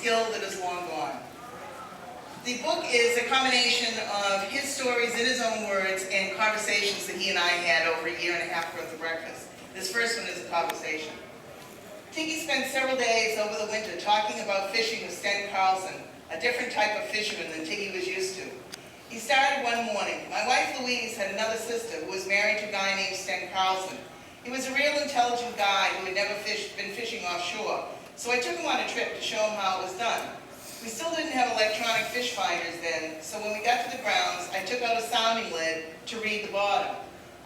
skill that is long gone. The book is a combination of his stories in his own words and conversations that he and I had over a year and a half worth of breakfast. This first one is a conversation. Tiki spent several days over the winter talking about fishing with Sten Carlson, a different type of fisherman than Tiki was used to. He started one morning. My wife Louise had another sister who was married to a guy named Sten Carlson. He was a real intelligent guy who had never been fishing offshore, so I took him on a trip to show him how it was done. We still didn't have electronic fish finders then, so when we got to the grounds, I took out a sounding lead to read the bottom.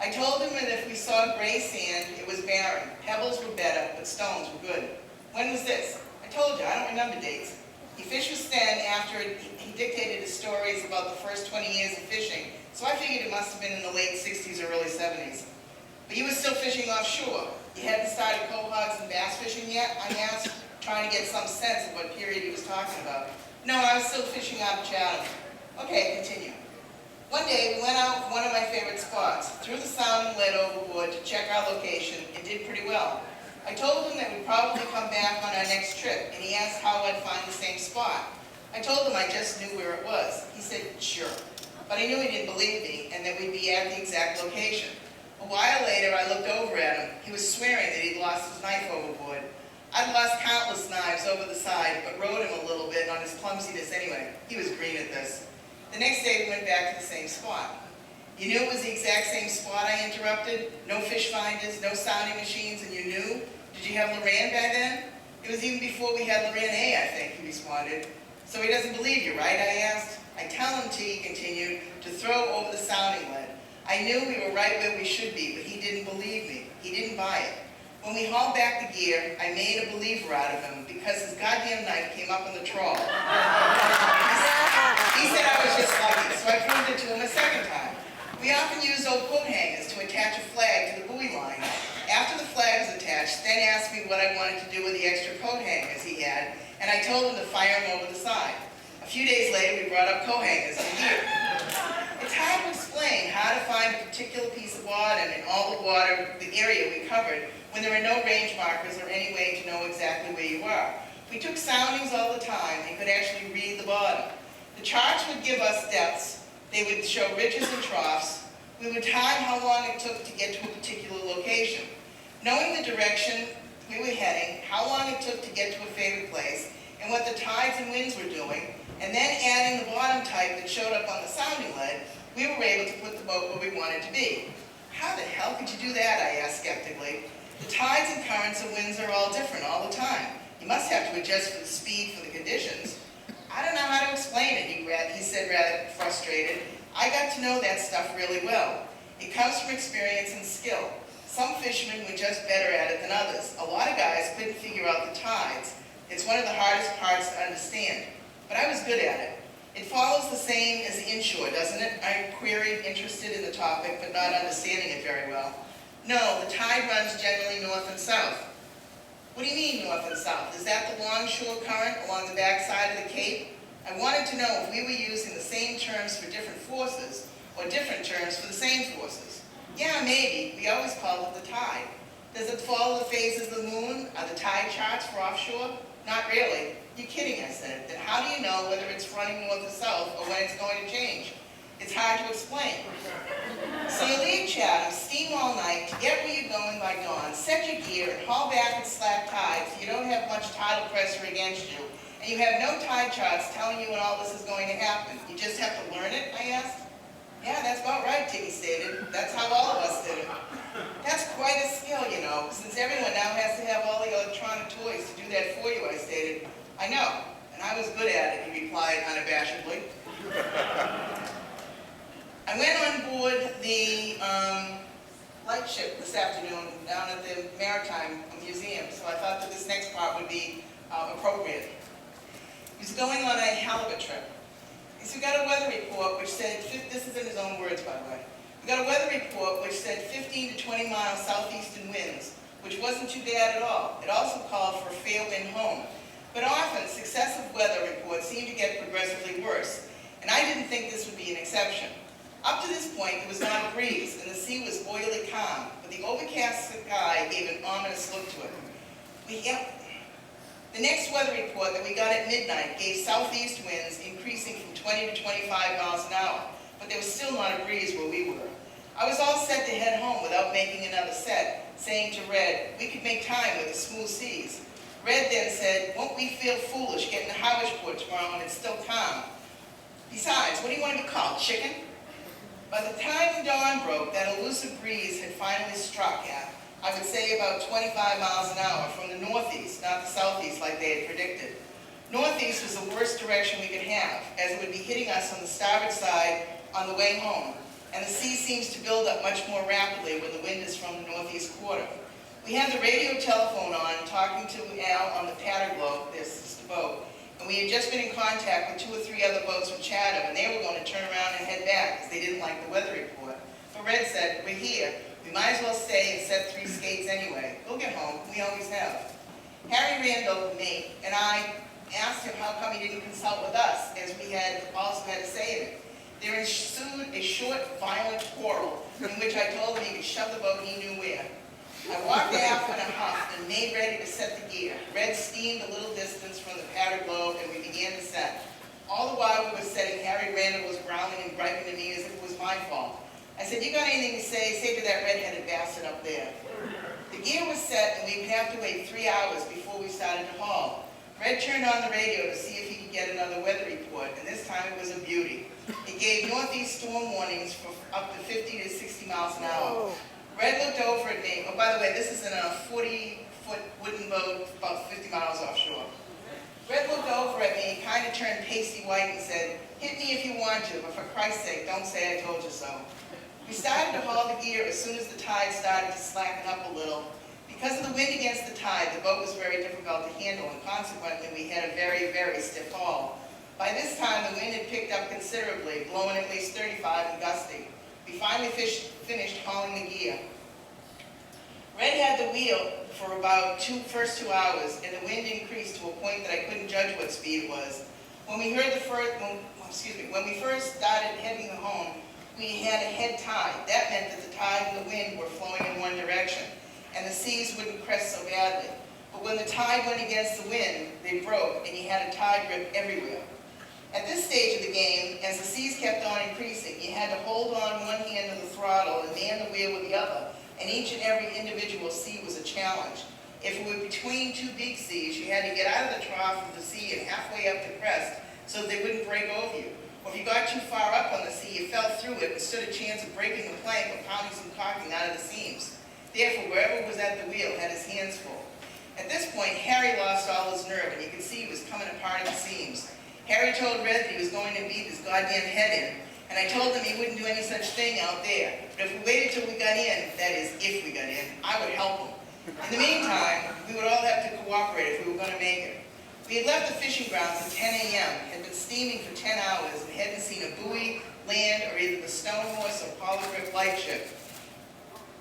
I told him that if we saw gray sand, it was barren. Pebbles were better, but stones were good. When was this? I told you, I don't remember dates. He fished with Sten after he dictated his stories about the first 20 years of fishing, so I figured it must have been in the late 60s or early 70s. But he was still fishing offshore. He hadn't started cohogs and bass fishing yet, I asked, trying to get some sense of what period he was talking about. No, I was still fishing out of Chatham. Okay, continue. One day, we went out one of my favorite spots, threw the sounding lead overboard to check our location, and did pretty well. I told him that we'd probably come back on our next trip, and he asked how I'd find the same spot. I told him I just knew where it was. He said, sure. But I knew he didn't believe me, and that we'd be at the exact location. A while later, I looked over at him. He was swearing that he'd lost his knife overboard. I'd lost countless knives over the side, but rode him a little bit on his clumsiness anyway. He was green at this. The next day, we went back to the same spot. You knew it was the exact same spot, I interrupted? No fish finders, no sounding machines, and you knew? Did you have Loran by then? It was even before we had Loran A, I think, he responded. So he doesn't believe you, right, I asked. I tell him, T, he continued, to throw over the sounding lead. I knew we were right where we should be, but he didn't believe me. He didn't buy it. When we hauled back the gear, I made a believer out of him because his goddamn knife came up in the trawl. He said I was just lucky, so I proved it to him a second time. We often use old coat hangers to attach a flag to the buoy line. After the flag was attached, Sten asked me what I wanted to do with the extra coat hangers he had, and I told him to fire them over the side. A few days later, we brought up coat hangers and gear. It's hard to explain how to find a particular piece of bottom in all the water, the area we covered, when there are no range markers or any way to know exactly where you are. We took soundings all the time and could actually read the bottom. The charts would give us depths. They would show ridges and troughs. We would time how long it took to get to a particular location. Knowing the direction we were heading, how long it took to get to a favorite place, and what the tides and winds were doing, and then adding the bottom type that showed up on the sounding lead, we were able to put the boat where we wanted to be. How the hell could you do that, I asked skeptically. The tides and currents and winds are all different all the time. You must have to adjust for the speed for the conditions. I don't know how to explain it, he said rather frustrated. I got to know that stuff really well. It comes from experience and skill. Some fishermen were just better at it than others. A lot of guys couldn't figure out the tides. It's one of the hardest parts to understand. But I was good at it. It follows the same as the inshore, doesn't it? I queried, interested in the topic, but not understanding it very well. No, the tide runs generally north and south. What do you mean north and south? Is that the longshore current along the backside of the Cape? I wanted to know if we were using the same terms for different forces or different terms for the same forces. Yeah, maybe. We always call it the tide. Does it follow the phases of the moon? Are the tide charts for offshore? Not really. You're kidding, I said. Then how do you know whether it's running north or south or when it's going to change? It's hard to explain. So you leave Chatham, steam all night to get where you're going by dawn, set your gear, and haul back at slack tide so you don't have much tidal pressure against you, and you have no tide charts telling you when all this is going to happen. You just have to learn it, I asked. Yeah, that's about right, Tiki stated. That's how all of us did it. That's quite a skill, you know, since everyone now has to have all the electronic toys to do that for you, I stated. I know, and I was good at it, he replied unabashedly. I went on board the lightship this afternoon down at the Maritime Museum, so I thought that this next part would be appropriate. He was going on a halibut trip. So we got a weather report which said, this is in his own words by the way, we got a weather report which said 15 to 20 mile southeastern winds, which wasn't too bad at all. It also called for a fair wind home. But often, successive weather reports seemed to get progressively worse, and I didn't think this would be an exception. Up to this point, it was not a breeze, and the sea was oily calm, but the overcast sky gave an ominous look to it. The next weather report that we got at midnight gave southeast winds increasing from 20 to 25 miles an hour, but there was still not a breeze where we were. I was all set to head home without making another set, saying to Red, we could make time with the smooth seas. Red then said, won't we feel foolish getting to Howardsport tomorrow when it's still calm? Besides, what do you want to be called, chicken? By the time dawn broke, that elusive breeze had finally struck at, I would say, about 25 miles an hour from the northeast, not the southeast like they had predicted. Northeast was the worst direction we could have, as it would be hitting us on the starboard side on the way home, and the sea seems to build up much more rapidly when the wind is from the northeast quarter. We had the radio telephone on, talking to Al on the Patter-Globe, their sister boat, and we had just been in contact with 2 or 3 other boats from Chatham, and they were going to turn around and head back because they didn't like the weather report. But Red said, we're here. We might as well stay and set 3 skates anyway. We'll get home. We always have. Harry Randall, the mate, and I asked him how come he didn't consult with us, as we had also had a say in it. There ensued a short, violent quarrel in which I told him he could shove the boat he knew where. I walked aft in a huff and made ready to set the gear. Red steamed a little distance from the Patter-Globe, and we began to set. All the while we were setting, Harry Randall was growling and griping to me as if it was my fault. I said, you got anything to say? Say to that red-headed bastard up there. The gear was set, and we would have to wait 3 hours before we started to haul. Red turned on the radio to see if he could get another weather report, and this time it was a beauty. It gave northeast storm warnings for up to 50 to 60 miles an hour. Red looked over at me. Oh, by the way, this is in a 40-foot wooden boat about 50 miles offshore. Red looked over at me, kind of turned pasty white and said, hit me if you want to, but for Christ's sake, don't say I told you so. We started to haul the gear as soon as the tide started to slacken up a little. Because of the wind against the tide, the boat was very difficult to handle, and consequently we had a very, very stiff haul. By this time, the wind had picked up considerably, blowing at least 35 and gusty. We finally finished hauling the gear. Red had the wheel for about first 2 hours, and the wind increased to a point that I couldn't judge what speed it was. When we when we first started heading home, we had a head tide. That meant that the tide and the wind were flowing in one direction, and the seas wouldn't crest so badly. But when the tide went against the wind, they broke, and you had a tide grip everywhere. At this stage of the game, as the seas kept on increasing, you had to hold on one hand of the throttle and man the wheel with the other, and each and every individual sea was a challenge. If it were between 2 big seas, you had to get out of the trough of the sea and halfway up the crest so that they wouldn't break over you. Or if you got too far up on the sea, you fell through it and stood a chance of breaking the plank or pounding some caulking out of the seams. Therefore, wherever was at the wheel had his hands full. At this point, Harry lost all his nerve, and you could see he was coming apart at the seams. Harry told Red that he was going to beat his goddamn head in, and I told him he wouldn't do any such thing out there. But if we waited till we got in, that is, if we got in, I would help him. In the meantime, we would all have to cooperate if we were going to make it. We had left the fishing grounds at 10 a.m., had been steaming for 10 hours, and hadn't seen a buoy, land, or either the Stone Horse or Polar Grip lightship.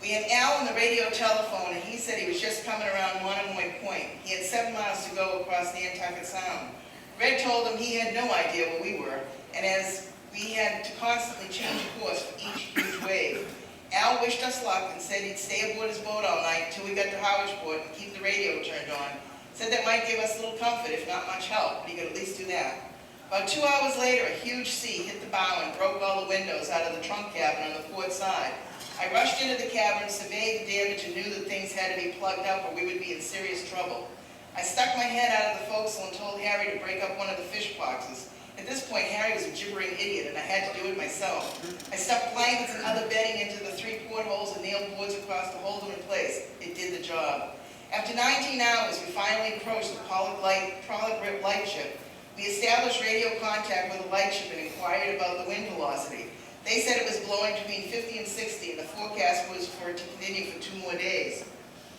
We had Al on the radio telephone, and he said he was just coming around Monomoy Point. He had 7 miles to go across Nantucket Sound. Red told him he had no idea where we were, and as we had to constantly change course for each huge wave. Al wished us luck and said he'd stay aboard his boat all night until we got to Howardsport and keep the radio turned on. Said that might give us a little comfort, if not much help, but he could at least do that. About 2 hours later, a huge sea hit the bow and broke all the windows out of the trunk cabin on the port side. I rushed into the cabin, surveyed the damage, and knew that things had to be plugged up or we would be in serious trouble. I stuck my head out of the forecastle and told Harry to break up one of the fish boxes. At this point, Harry was a gibbering idiot, and I had to do it myself. I stuffed blankets and other bedding into the 3 portholes and nailed boards across to hold them in place. It did the job. After 19 hours, we finally approached the Polar Grip lightship. We established radio contact with the lightship and inquired about the wind velocity. They said it was blowing between 50 and 60, and the forecast was for it to continue for 2 more days.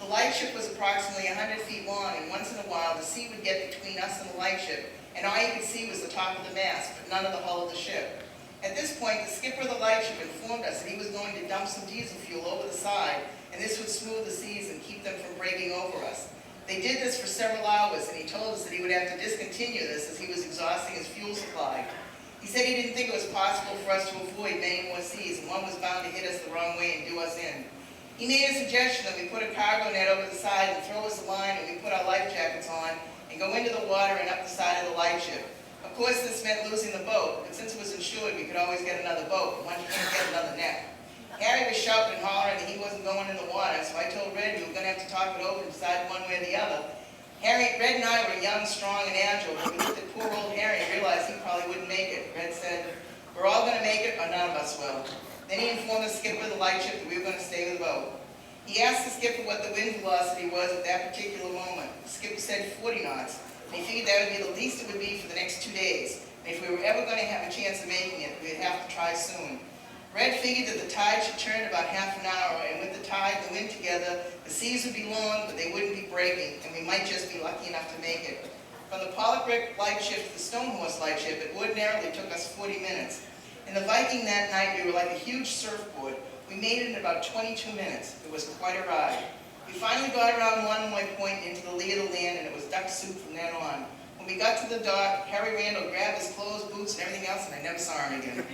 The lightship was approximately 100 feet long, and once in a while the sea would get between us and the lightship, and all you could see was the top of the mast, but none of the hull of the ship. At this point, the skipper of the lightship informed us that he was going to dump some diesel fuel over the side, and this would smooth the seas and keep them from breaking over us. They did this for several hours, and he told us that he would have to discontinue this as he was exhausting his fuel supply. He said he didn't think it was possible for us to avoid many more seas, and one was bound to hit us the wrong way and do us in. He made a suggestion that we put a cargo net over the side and throw us a line, and we put our life jackets on and go into the water and up the side of the lightship. Of course, this meant losing the boat, but since it was insured, we could always get another boat, and one can't get another net. Harry was shouting and hollering that he wasn't going in the water, so I told Red we were going to have to talk it over and decide one way or the other. Red and I were young, strong, and agile, but we looked at poor old Harry and realized he probably wouldn't make it. Red said, "We're all going to make it, or none of us will." Then he informed the skipper of the lightship that we were going to stay with the boat. He asked the skipper what the wind velocity was at that particular moment. The skipper said 40 knots, and he figured that would be the least it would be for the next 2 days. And if we were ever going to have a chance of making it, we'd have to try soon. Red figured that the tide should turn about half an hour, and with the tide and the wind together, the seas would be long, but they wouldn't be breaking, and we might just be lucky enough to make it. From the Pollock lightship to the Stonehorse lightship, it ordinarily took us 40 minutes. In the Viking that night, we were like a huge surfboard. We made it in about 22 minutes. It was quite a ride. We finally got around one point into the lee of the land, and it was duck soup from then on. When we got to the dock, Harry Randall grabbed his clothes, boots, and everything else, and I never saw him again.